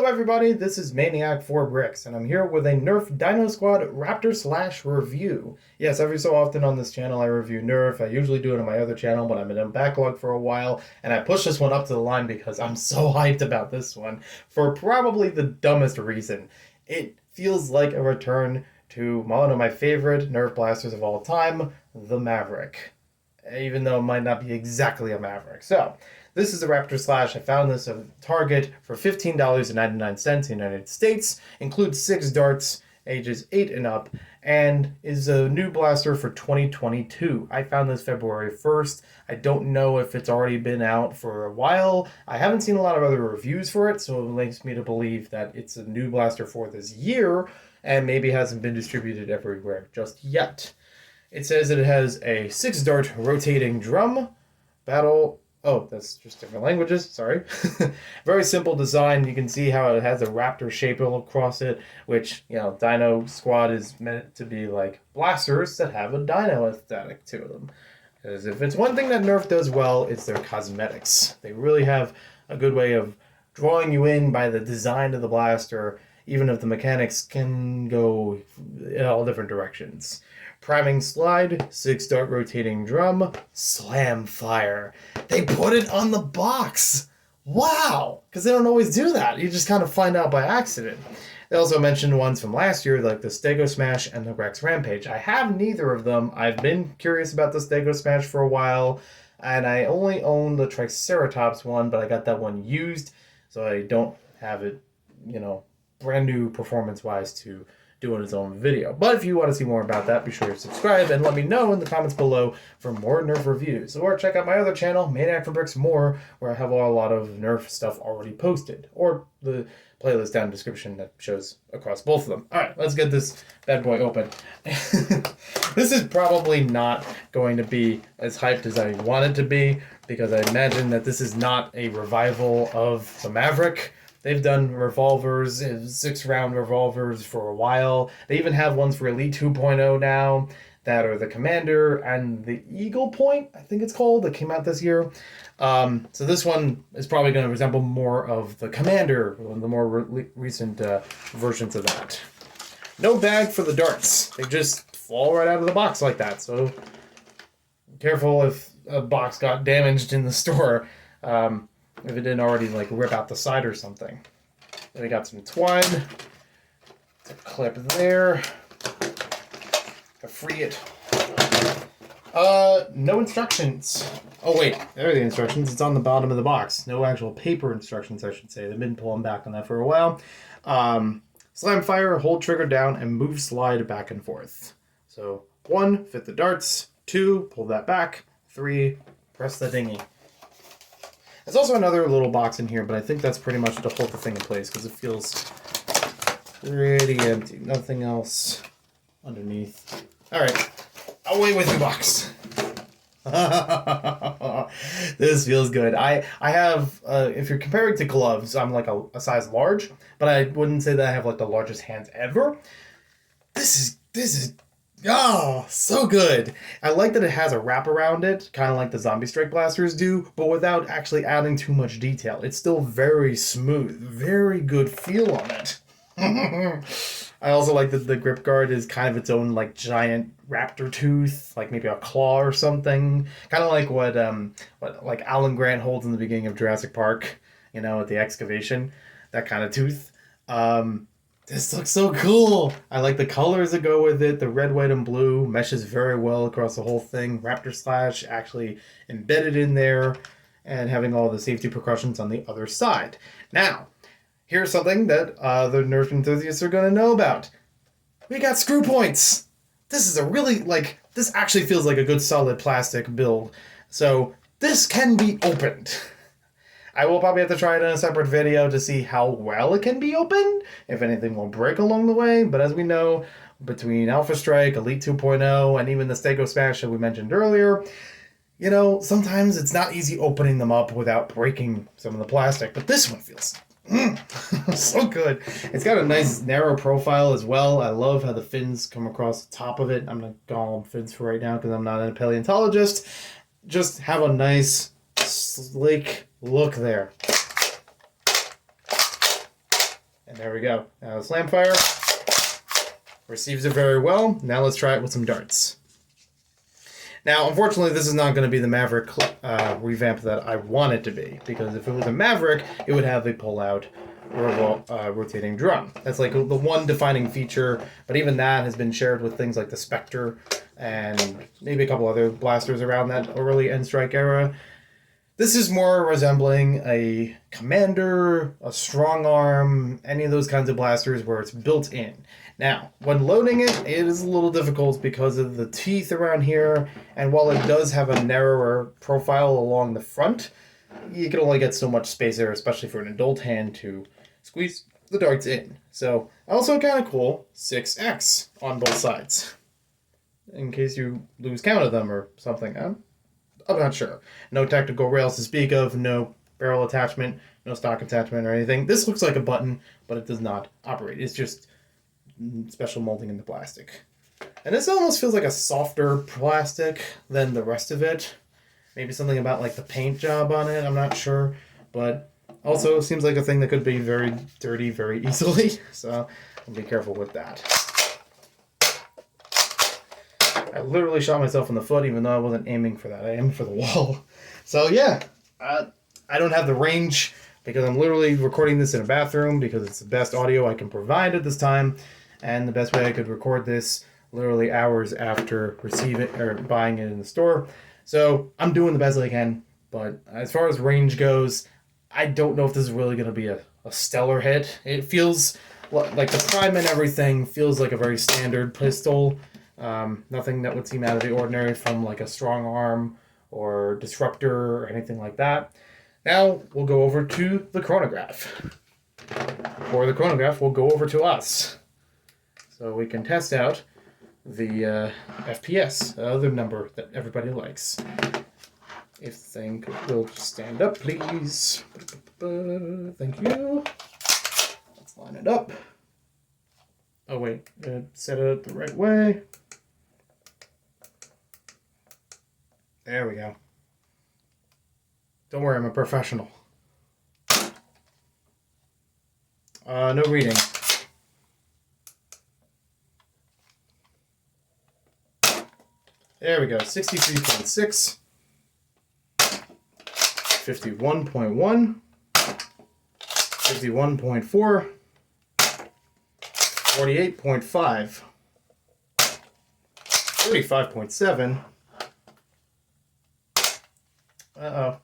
everybody, this is Maniac4Bricks, and I'm here with a Nerf Dino Squad Raptor-Slash review. Yes, every so often on this channel I review Nerf. I usually do it on my other channel, but I'm in a backlog for a while, and I pushed this one up to the line because I'm so hyped about this one for probably the dumbest reason. It feels like a return to one of my favorite Nerf blasters of all time, the Maverick. Even though it might not be exactly a Maverick. So, this is a Raptor-Slash. I found this at Target for $15.99 in the United States. Includes 6 darts, ages 8 and up, and is a new blaster for 2022. I found this February 1st. I don't know if it's already been out for a while. I haven't seen a lot of other reviews for it, so it makes me to believe that it's a new blaster for this year, and maybe hasn't been distributed everywhere just yet. It says that it has a 6-dart rotating drum, battle... Oh, that's just different languages, sorry. Very simple design. You can see how it has a raptor shape all across it, which, you know, Dino Squad is meant to be like blasters that have a dino aesthetic to them. Because if it's one thing that Nerf does well, it's their cosmetics. They really have a good way of drawing you in by the design of the blaster, even if the mechanics can go in all different directions. Priming slide, 6-dart rotating drum, slam fire. They put it on the box. Wow! Because they don't always do that. You just kind of find out by accident. They also mentioned ones from last year, like the Stego Smash and the Rex Rampage. I have neither of them. I've been curious about the Stego Smash for a while, and I only own the Triceratops one, but I got that one used, so I don't have it, you know, brand new performance-wise to doing his own video. But if you want to see more about that, be sure to subscribe and let me know in the comments below for more Nerf reviews. Or check out my other channel, Maniac4Bricks More, where I have a lot of Nerf stuff already posted. Or the playlist down in the description that shows across both of them. Alright, let's get this bad boy open. This is probably not going to be as hyped as I want it to be, because I imagine that this is not a revival of the Maverick. They've done revolvers, 6-round revolvers for a while. They even have ones for Elite 2.0 now that are the Commander and the Eagle Point, I think it's called, that came out this year. So this one is probably going to resemble more of the Commander, one of the more recent versions of that. No bag for the darts. They just fall right out of the box like that. So careful if a box got damaged in the store. If it didn't already like rip out the side or something. Then we got some twine. A clip there. To free it. No instructions. Oh wait, there are the instructions. It's on the bottom of the box. No actual paper instructions, I should say. They've been pulling back on that for a while. Slam fire, hold trigger down, and move slide back and forth. So 1, fit the darts. 2, pull that back. 3, press the dinghy. There's also another little box in here, but I think that's pretty much to hold the thing in place because it feels pretty empty. Nothing else underneath. Alright, away with the box. This feels good. I have, if you're comparing to gloves, I'm like a size large, but I wouldn't say that I have like the largest hands ever. This is oh, so good. I like that it has a wrap around it, kind of like the Zombie Strike blasters do, but without actually adding too much detail. It's still very smooth, very good feel on it. I also like that the grip guard is kind of its own like giant raptor tooth, like maybe a claw or something. Kind of like what like Alan Grant holds in the beginning of Jurassic Park, you know, at the excavation, that kind of tooth. This looks so cool. I like the colors that go with it. The red, white, and blue meshes very well across the whole thing. Raptor-Slash actually embedded in there and having all the safety precautions on the other side. Now, here's something that the Nerf enthusiasts are going to know about. We got screw points. This is a really, like, this actually feels like a good solid plastic build. So this can be opened. I will probably have to try it in a separate video to see how well it can be opened, if anything will break along the way, but as we know, between Alpha Strike, Elite 2.0, and even the Stego Smash that we mentioned earlier, you know, sometimes it's not easy opening them up without breaking some of the plastic, but this one feels so good. It's got a nice narrow profile as well. I love how the fins come across the top of it. I'm going to call them fins for right now because I'm not a paleontologist. Just have a nice slick look there. And there we go. Now the slam fire receives it very well. Now let's try it with some darts. Now, unfortunately, this is not going to be the Maverick revamp that I want it to be, because if it was a Maverick, it would have a pull-out rotating drum. That's like the one defining feature, but even that has been shared with things like the Spectre and maybe a couple other blasters around that early N-Strike era. This is more resembling a Commander, a Strong Arm, any of those kinds of blasters where it's built in. Now, when loading it, it is a little difficult because of the teeth around here, and while it does have a narrower profile along the front, you can only get so much space there, especially for an adult hand to squeeze the darts in. So, also kind of cool, 6X on both sides, in case you lose count of them or something. I'm not sure. No tactical rails to speak of, no barrel attachment, no stock attachment or anything. This looks like a button, but it does not operate. It's just special molding in the plastic. And this almost feels like a softer plastic than the rest of it. Maybe something about like the paint job on it, I'm not sure. But also seems like a thing that could be very dirty very easily. So I'll be careful with that. I literally shot myself in the foot even though I wasn't aiming for that. I aimed for the wall. So yeah, I don't have the range because I'm literally recording this in a bathroom because it's the best audio I can provide at this time. And the best way I could record this literally hours after receiving or buying it in the store. So I'm doing the best I can. But as far as range goes, I don't know if this is really going to be a stellar hit. It feels like the prime and everything feels like a very standard pistol. Nothing that would seem out of the ordinary from like a Strong Arm or Disruptor or anything like that. Now we'll go over to the chronograph. For the chronograph, we'll go over to us. So we can test out the FPS, the other number that everybody likes. If the thing will stand up, please. Thank you. Let's line it up. Oh wait, set it the right way. There we go. Don't worry, I'm a professional. No reading. There we go, 63.6, 51.1, 51.4, 48.5, 35.7. Uh-oh.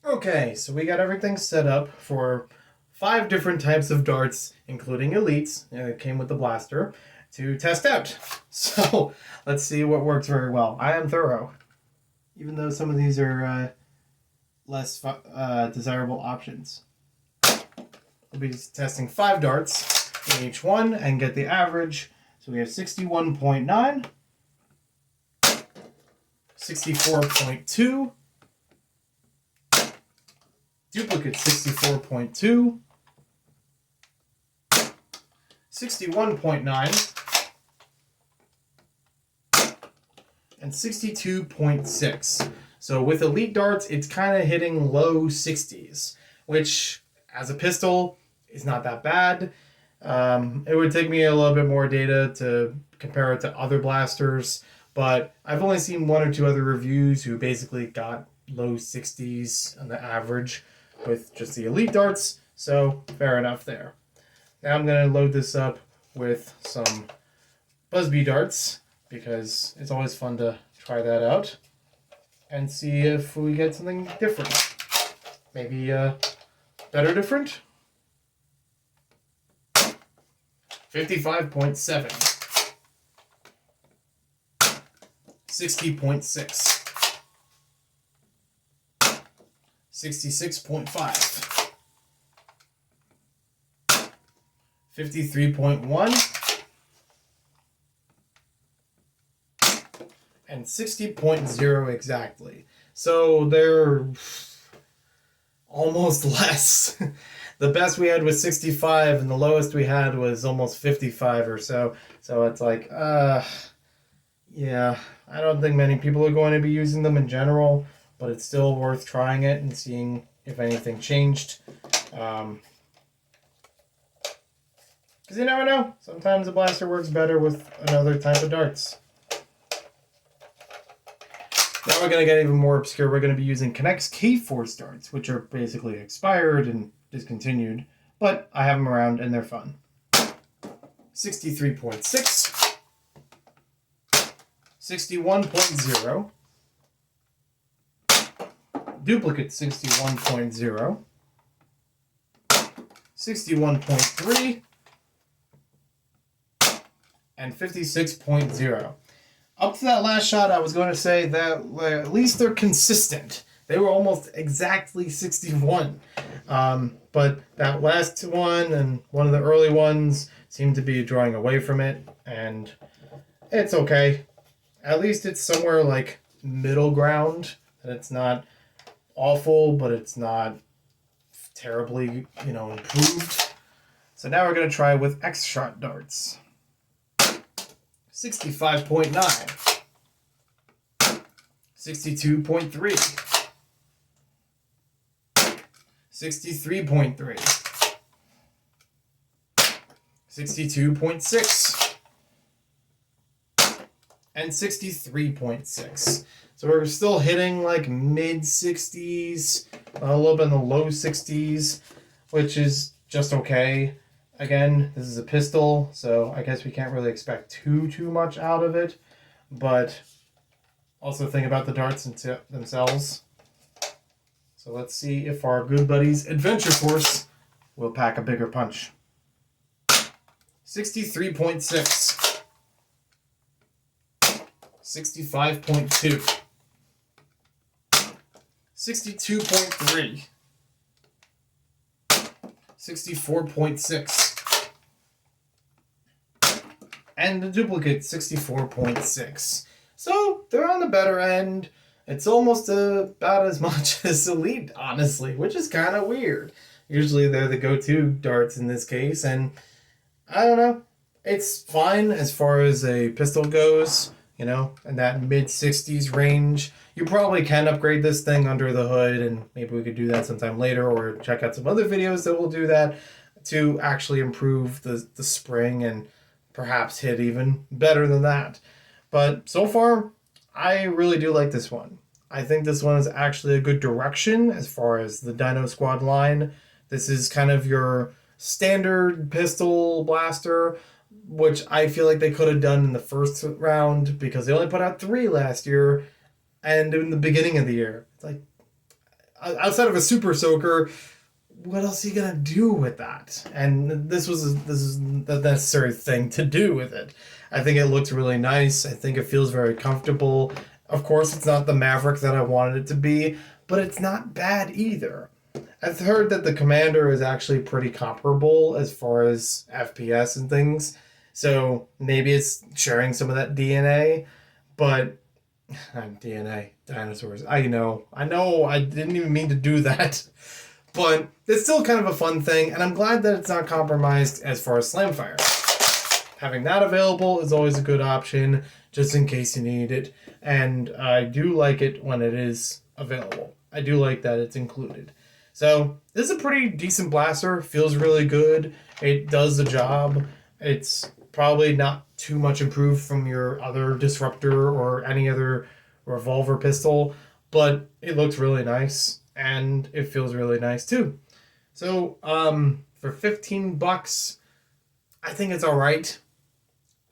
Okay, so we got everything set up for 5 different types of darts, including elites, that came with the blaster, to test out. So let's see what works very well. I am thorough, even though some of these are less desirable options. We'll be testing 5 darts in each one and get the average. So we have 61.9, 64.2, duplicate 64.2, 61.9, and 62.6. So with elite darts, it's kind of hitting low 60s, which as a pistol is not that bad. It would take me a little bit more data to compare it to other blasters, but I've only seen 1 or 2 other reviews who basically got low 60s on the average with just the elite darts, so fair enough there. Now I'm going to load this up with some Busby darts, because it's always fun to try that out and see if we get something different. Maybe better different? 55.7, 60.6, 66.5, 53.1, and 60.0 exactly. So they're almost less. The best we had was 65, and the lowest we had was almost 55 or so. So it's like, yeah, I don't think many people are going to be using them in general, but it's still worth trying it and seeing if anything changed. Because you never know. Sometimes a blaster works better with another type of darts. Now we're going to get even more obscure. We're going to be using Connect's K-Force darts, which are basically expired and discontinued, but I have them around and they're fun. 63.6, 61.0, duplicate 61.0, 61.3, and 56.0. Up to that last shot, I was going to say that at least they're consistent. They were almost exactly 61. But that last one and one of the early ones seemed to be drawing away from it, and it's okay. At least it's somewhere like middle ground, and it's not awful, but it's not terribly, improved. So now we're going to try with X-Shot darts. 65.9, 62.3, 63.3, 62.6, and 63.6. So we're still hitting like mid-60s, a little bit in the low 60s, which is just okay. Again, this is a pistol, so I guess we can't really expect too much out of it, but also think about the darts themselves. So let's see if our good buddies Adventure Force will pack a bigger punch. 63.6, 65.2, 62.3, 64.6, and the duplicate 64.6. So they're on the better end. It's almost about as much as Elite, honestly, which is kind of weird. Usually they're the go-to darts in this case, and I don't know. It's fine as far as a pistol goes, in that mid-60s range. You probably can upgrade this thing under the hood, and maybe we could do that sometime later, or check out some other videos that will do that to actually improve the spring and perhaps hit even better than that. But so far, I really do like this one. I think this one is actually a good direction as far as the Dino Squad line. This is kind of your standard pistol blaster, which I feel like they could have done in the first round because they only put out 3 last year and in the beginning of the year. It's like, outside of a Super Soaker, what else are you gonna do with that? And this is the necessary thing to do with it. I think it looks really nice. I think it feels very comfortable. Of course, it's not the Maverick that I wanted it to be, but it's not bad either. I've heard that the Commander is actually pretty comparable as far as FPS and things, so maybe it's sharing some of that DNA, but DNA, dinosaurs. I know, I didn't even mean to do that. But it's still kind of a fun thing, and I'm glad that it's not compromised as far as Slamfire. Having that available is always a good option, just in case you need it, and I do like it when it is available. I do like that it's included. So this is a pretty decent blaster, feels really good, it does the job. It's probably not too much improved from your other Disruptor or any other revolver pistol, but it looks really nice. And it feels really nice too. So, for $15, I think it's alright.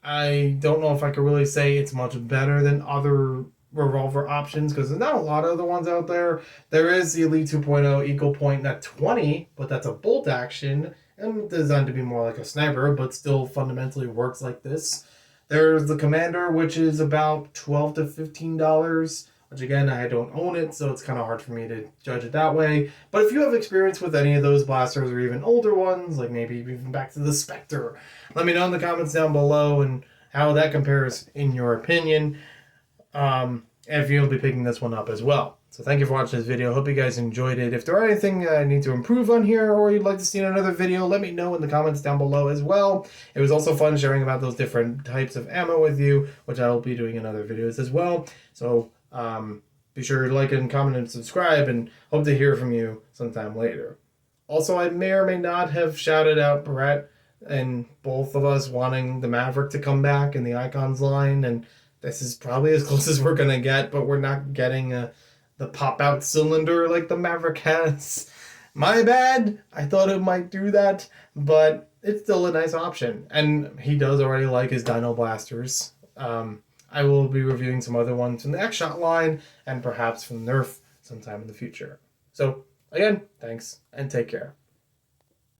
I don't know if I could really say it's much better than other revolver options because there's not a lot of other ones out there. There is the Elite 2.0 Eagle Point at 20, but that's a bolt action and designed to be more like a sniper, but still fundamentally works like this. There's the Commander, which is about $12 to $15. Which again, I don't own it, so it's kind of hard for me to judge it that way. But if you have experience with any of those blasters or even older ones, like maybe even back to the Spectre, let me know in the comments down below and how that compares in your opinion. And if you'll be picking this one up as well. So thank you for watching this video. Hope you guys enjoyed it. If there are anything I need to improve on here or you'd like to see in another video, let me know in the comments down below as well. It was also fun sharing about those different types of ammo with you, which I will be doing in other videos as well. So be sure to like and comment and subscribe, and hope to hear from you sometime later. Also, I may or may not have shouted out Brett and both of us wanting the Maverick to come back in the Icons line, and this is probably as close as we're gonna get, but we're not getting the pop out cylinder like the Maverick has. My bad. I thought it might do that, but it's still a nice option. And he does already like his Dino Blasters. I will be reviewing some other ones from the X-Shot line and perhaps from Nerf sometime in the future. So, again, thanks and take care.